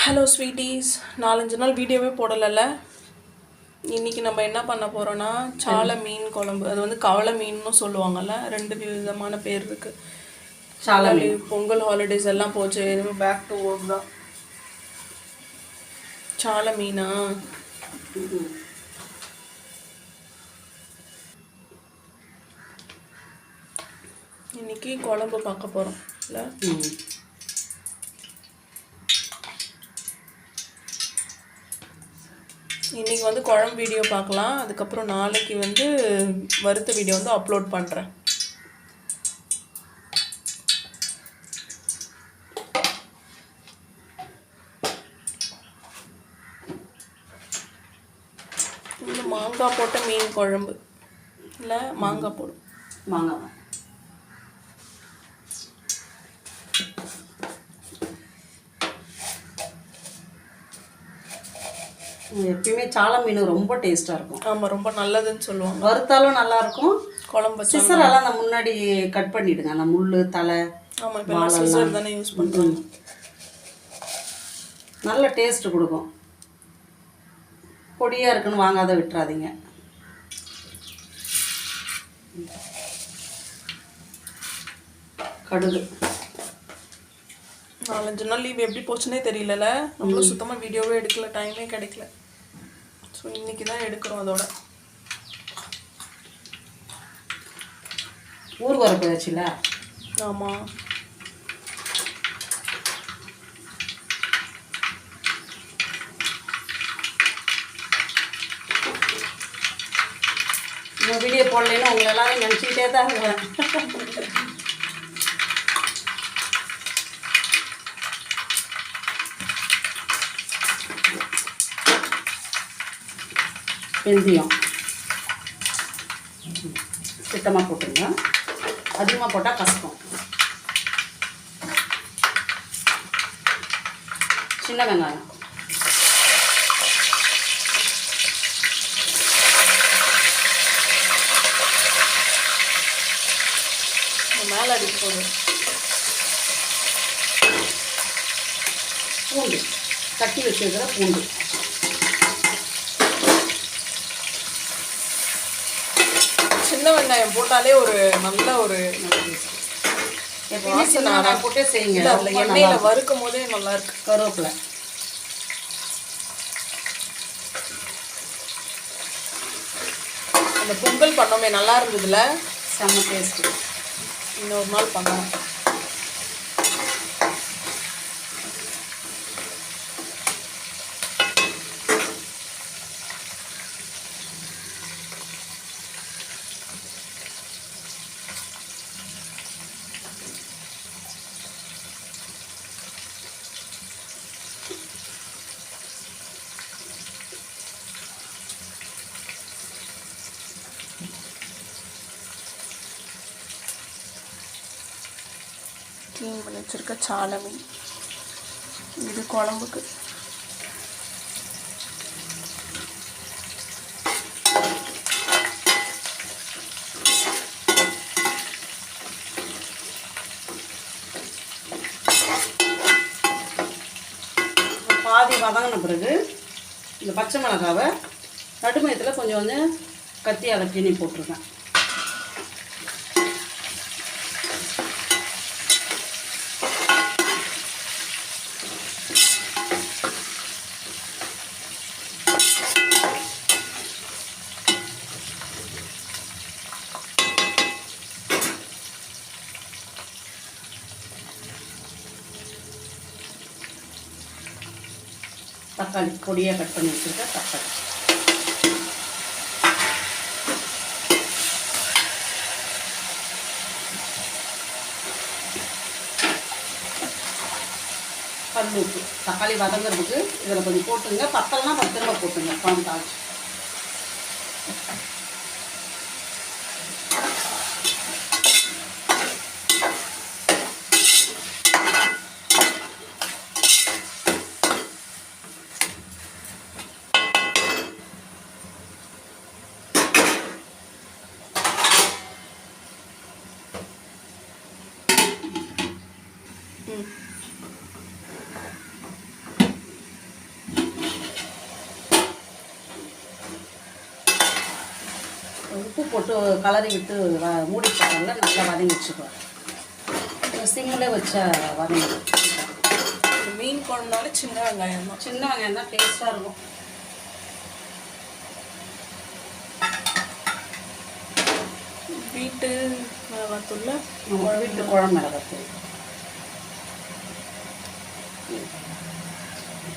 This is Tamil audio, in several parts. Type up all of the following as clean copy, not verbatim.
ஹலோ ஸ்வீட்டீஸ், 4-5 நாள் வீடியோவே போடலைல்ல. இன்றைக்கி நம்ம என்ன பண்ண போகிறோன்னா சாலை மீன் குழம்பு. அது வந்து கவலை மீன்னு சொல்லுவாங்கள்ல, 2 விதமான பேர் இருக்குது. சாலை மீன். பொங்கல் ஹாலிடேஸ் எல்லாம் போச்சு, இனிமேல் பேக் டு ஒர்க் தான். சாலை மீனா? இன்னைக்கு குழம்பு பார்க்க போகிறோம் இல்லை? இன்றைக்கி வந்து குழம்பு வீடியோ பார்க்கலாம். அதுக்கப்புறம் நாளைக்கு வந்து வறுத்த வீடியோ வந்து அப்லோட் பண்ணுறேன். இந்த மாங்காய் போட்ட மீன் குழம்பு இல்லை, மாங்காய் போடும். மாங்காய் எப்பயுமே சாலை மீன் ரொம்ப டேஸ்ட்டாக இருக்கும். ஆமாம், ரொம்ப நல்லதுன்னு சொல்லுவாங்க. வறுத்தாலும் நல்லாயிருக்கும். குழம்பு சிசரெல்லாம் அந்த முன்னாடி கட் பண்ணிவிடுங்க, அந்த முள் தலை. ஆமாம், இப்போ சிசர் தானே யூஸ் பண்ணுறோம். நல்ல டேஸ்ட்டு கொடுக்கும். பொடியாக இருக்குன்னு வாங்காத விட்டுறாதீங்க. கடுகு. 4-5 நாள் லீவ் எப்படி போச்சுன்னே தெரியல. நம்மளும் சுத்தமாக வீடியோவே எடுக்கல, டைமே கிடைக்கல. ஸோ இன்றைக்கி தான் எடுக்கிறோம். அதோட ஊர் வரப்பு வச்சுல. ஆமாம், இந்த வீடியோ போடலைன்னு உங்களை எல்லாரும் நினச்சிக்கிட்டே தான் இருக்கிறேன். வெந்தயம் திட்டமாக போட்டுருங்க. அதிகமாக போட்டால் கஷ்டம். சின்ன வெங்காயம், மேலே அடிக்க போகுது. பூண்டு, தட்டி வச்சுருக்கிற பூண்டு. சின்ன வெங்காயம் போட்டாலே ஒரு நல்ல ஒரு போட்டே செய்யுங்க. எண்ணெயில் வறுக்கும் போதே நல்லா இருக்கு. கருவேப்பிலை, அந்த பொங்கல் பண்ணோமே நல்லா இருந்ததுல, செம்ம டேஸ்ட்டு. இன்னொரு நாள் பண்ணலாம். க்ளீன் பண்ணி வச்சுருக்க சாலை மீன் இது குழம்புக்கு. பாதி வதங்கின பிறகு இந்த பச்சை மிளகாவை நடுமயத்தில் கொஞ்சம் கொஞ்சம் கத்தி அதை கிணி போட்டிருக்கேன். தக்காளி பொடியாக கட் பண்ணி வச்சுருக்க தக்காளி, கல் உப்பு. தக்காளி வதங்கிறதுக்கு இதில் கொஞ்சம் போட்டுங்க. பத்தலைனா 10 ரூபா போட்டுங்க. குழம்பு தாளிச்சு போட்டு கலரி விட்டு மூடி போட்டால நல்லா வதங்கி வச்சுக்குவேன். சிம்மில் வச்சா வதங்கி. மீன் குழம்புனாலே சின்ன வெங்காயம் தான். சின்ன வெங்காயம் தான் டேஸ்ட்டாக இருக்கும். வீட்டு மிளகாத்தூள்ல வீட்டு குழம்பு மிளகாத்தூள்.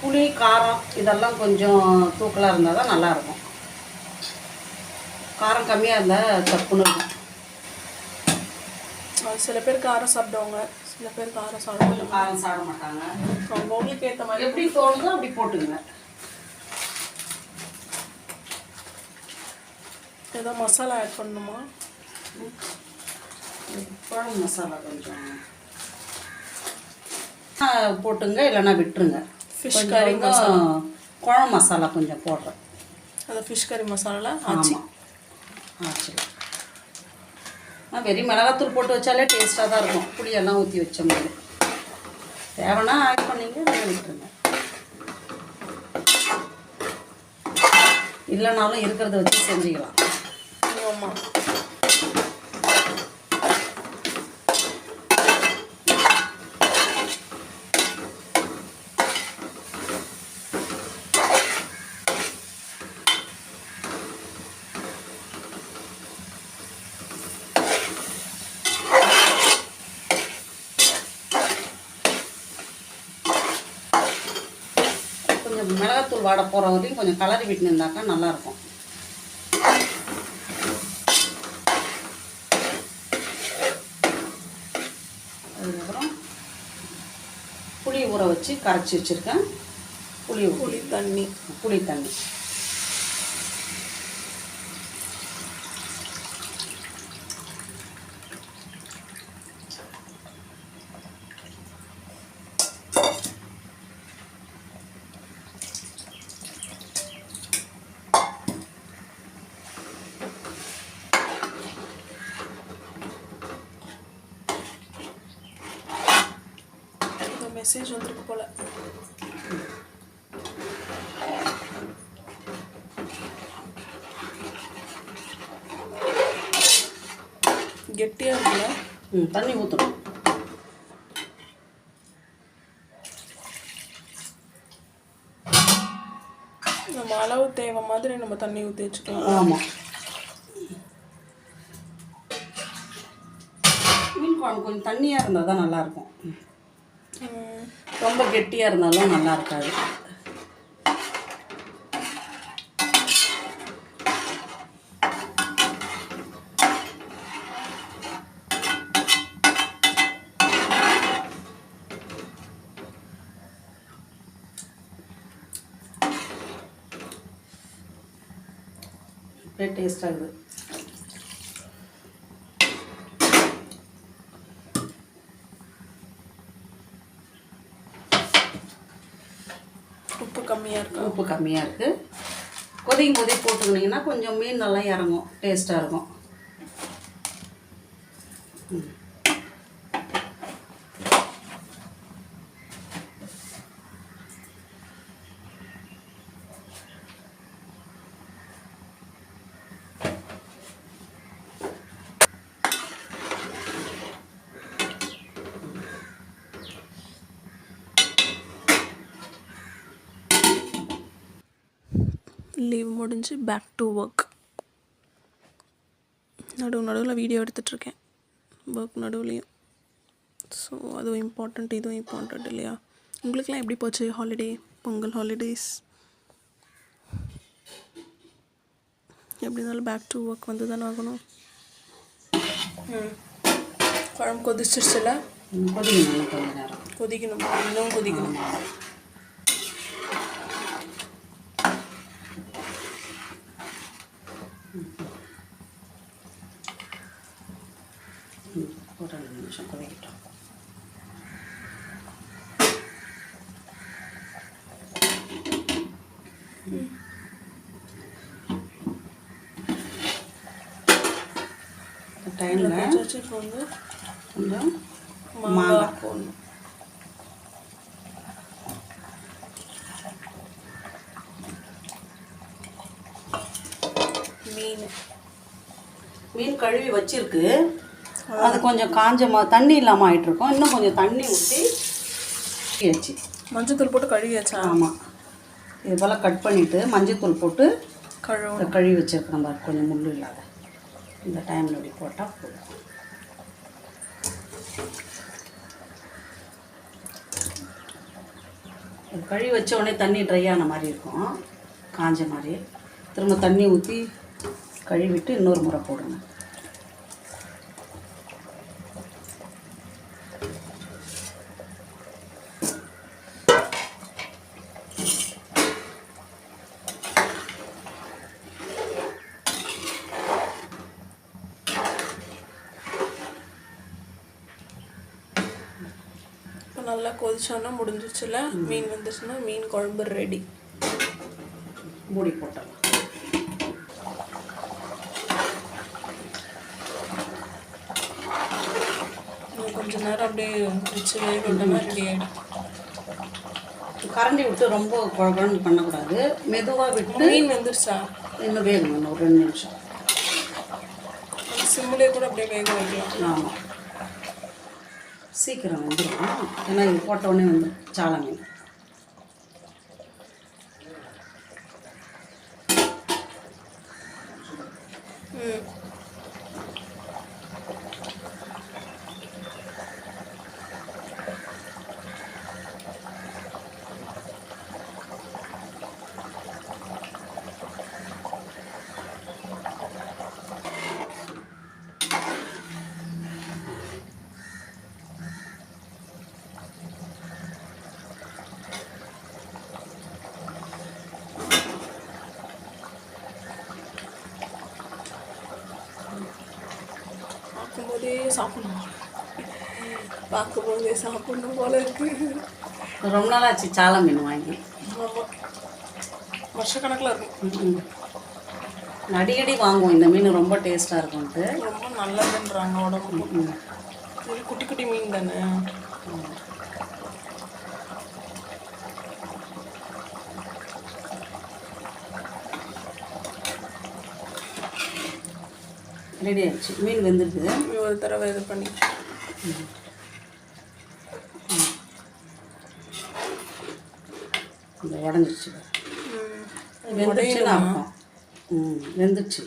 புளி காரம் இதெல்லாம் கொஞ்சம் தூக்கலாக இருந்தால் தான் நல்லாயிருக்கும். காரம் கம்மியாக இருந்தால் தப்புன்னு இருக்கும். சில பேர் காரம் சாப்பிடுவாங்க, சில பேர் காரம் சாப்பிடுவாங்க. காரம் சாப்பிட மாட்டாங்க. அவங்களுக்கு ஏற்ற மாதிரி எப்படி தோணுதோ அப்படி போட்டுங்க. ஏதோ மசாலா ஆட் பண்ணணுமா? குழம்பு மசாலா கொஞ்சம் போட்டுங்க, இல்லைன்னா விட்டுருங்க. ஃபிஷ் கறி மசாலா, குழம்பு மசாலா கொஞ்சம் போடுறேன். அது ஃபிஷ் கறி மசாலா ஆச்சு. ஆச்சு. வெறும் மிளகாத்தூள் போட்டு வச்சாலே டேஸ்ட்டாக தான் இருக்கும். புளியெல்லாம் ஊற்றி வச்ச மாதிரி. தேவைன்னா ஆட் பண்ணிங்க, விட்டுருங்க. இல்லைனாலும் இருக்கிறத வச்சு செஞ்சுக்கலாம். ஆமாம். கொஞ்சம் மிளகாத்தூள் வாட போகிற வரையும் கொஞ்சம் கலரி விட்டுன்னு இருந்தாக்கா நல்லாயிருக்கும். அதுக்கப்புறம் புளி ஊற வச்சு கரைச்சி வச்சுருக்கேன். புளி தண்ணி. மெசேஜ் வந்துருக்கு போல. கெட்டியா இருக்குல்ல? தண்ணி ஊற்றணும். நம்ம அளவு தேவை மாதிரி நம்ம தண்ணி ஊற்றி வச்சுக்கலாம். ஆமாம். மீன் குழம்பு கொஞ்சம் தண்ணியாக இருந்தால் தான் நல்லாயிருக்கும். ரொம்ப கெட்டியாக இருந்தாலும் நல்லா இருக்காது. அப்படியே டேஸ்ட் ஆகுது. உப்பு கம்மியாக இருக்குது. கொதிக்கும் போதே போட்டுக்கிட்டிங்கன்னா கொஞ்சம் மீன் நல்லா இறங்கும், டேஸ்ட்டாக இருக்கும். லீவ் முடிஞ்சு பேக் டு ஒர்க். நடுவில் வீடியோ எடுத்துகிட்ருக்கேன், ஒர்க் நடுவுலையும். ஸோ அதுவும் இம்பார்ட்டண்ட், இதுவும் இம்பார்ட்டண்ட் இல்லையா? உங்களுக்கெல்லாம் எப்படி போச்சு ஹாலிடே, பொங்கல் ஹாலிடேஸ்? எப்படி இருந்தாலும் பேக் டு ஒர்க் வந்து தானே ஆகணும். குழம்பு கொதிச்சிருச்சுல? கொதிக்கணும், இன்னும் கொதிக்கணும். ஒரு 2 நிமிஷம் கொதிக்கட்டும். டைமில் கொஞ்சம் மாங்காய் போடணும். மீன் மீன் கழுவி வச்சிருக்கு, அது கொஞ்சம் தண்ணி இல்லாமல் ஆகிட்டுருக்கோம். இன்னும் கொஞ்சம் தண்ணி ஊற்றி வச்சு மஞ்சத்தூள் போட்டு கழுவியாச்சா? ஆமாம், இது போல் கட் பண்ணிவிட்டு மஞ்சத்தூள் போட்டு கழுவி வச்சுருக்கோம். நம்ம கொஞ்சம் முள் இல்லாத இந்த டைமில் இப்படி போட்டால் போதும். கழுவி வச்ச உடனே தண்ணி ட்ரை ஆன மாதிரி இருக்கும், காஞ்ச மாதிரி. திரும்ப தண்ணி ஊற்றி கழுவிட்டு இன்னொரு முறை போடுங்க. நல்லா கொதிச்சோன்னா முடிஞ்சிச்சுல, மீன் வந்துச்சுன்னா மீன் குழம்பு ரெடி. மூடி போட்டலாம். கொஞ்ச நேரம் அப்படியே வச்சு வேக விட்டோம்னா ரெடி ஆகிடும். கரண்டி விட்டு ரொம்ப குழம்பு பண்ணக்கூடாது, மெதுவாக விட்டு. மீன் வந்துருச்சா? இன்னும் வேகணும், இன்னும் ஒரு 2 நிமிஷம். சிம்மிலே கூட அப்படியே வேக வைக்கலாம். ஆமாம், சீக்கிரம் வந்துடும். ஏன்னா இது போட்ட உடனே வந்து சாலை மீன். பார்க்கும்போதே சாப்பிடணும் போல இருக்கு. ரொம்ப நாள் ஆச்சு சாலை மீன் வாங்கி. வருஷக்கணக்கில் இருக்கும். அடிக்கடி வாங்குவோம் இந்த மீன், ரொம்ப டேஸ்ட்டாக இருக்கும்ட்டு. ரொம்ப நல்லதுன்றாங்க உடம்புக்கு. இது குட்டி குட்டி மீன் தானே. ரெடி ஆகிடுச்சு, மீன் வெந்துருக்குது. ஒரு தடவை இது பண்ணி இந்த உடஞ்சிச்சு, வெந்துருச்சுன்னு அர்த்தம். வெந்துருச்சு.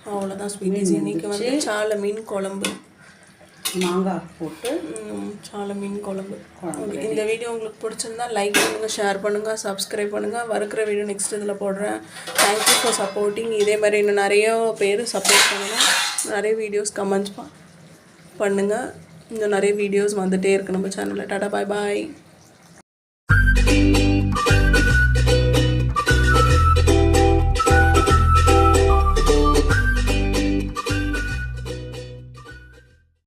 அவ்வளோதான் ஸ்வீட்டிஸ். இன்னைக்கு வந்து சாலை மீன் குழம்பு, மாங்காய் போட்டு சாலை மீன் குழம்பு. இந்த வீடியோ உங்களுக்கு பிடிச்சிருந்தா லைக் பண்ணுங்கள், ஷேர் பண்ணுங்கள், சப்ஸ்கிரைப் பண்ணுங்கள். வறுக்கிற வீடியோ நெக்ஸ்ட் இதில் போடுறேன். Thank you for supporting. இதே மாதிரி இன்னும் நிறைய பேர் சப்போர்ட் பண்ணுங்கள். நிறைய வீடியோஸ் கமெண்ட்ஸ் பண்ணுங்கள். இன்னும் நிறைய வீடியோஸ் வந்துகிட்டே இருக்குது நம்ம சேனலில். டாடா, பாய் பாய்.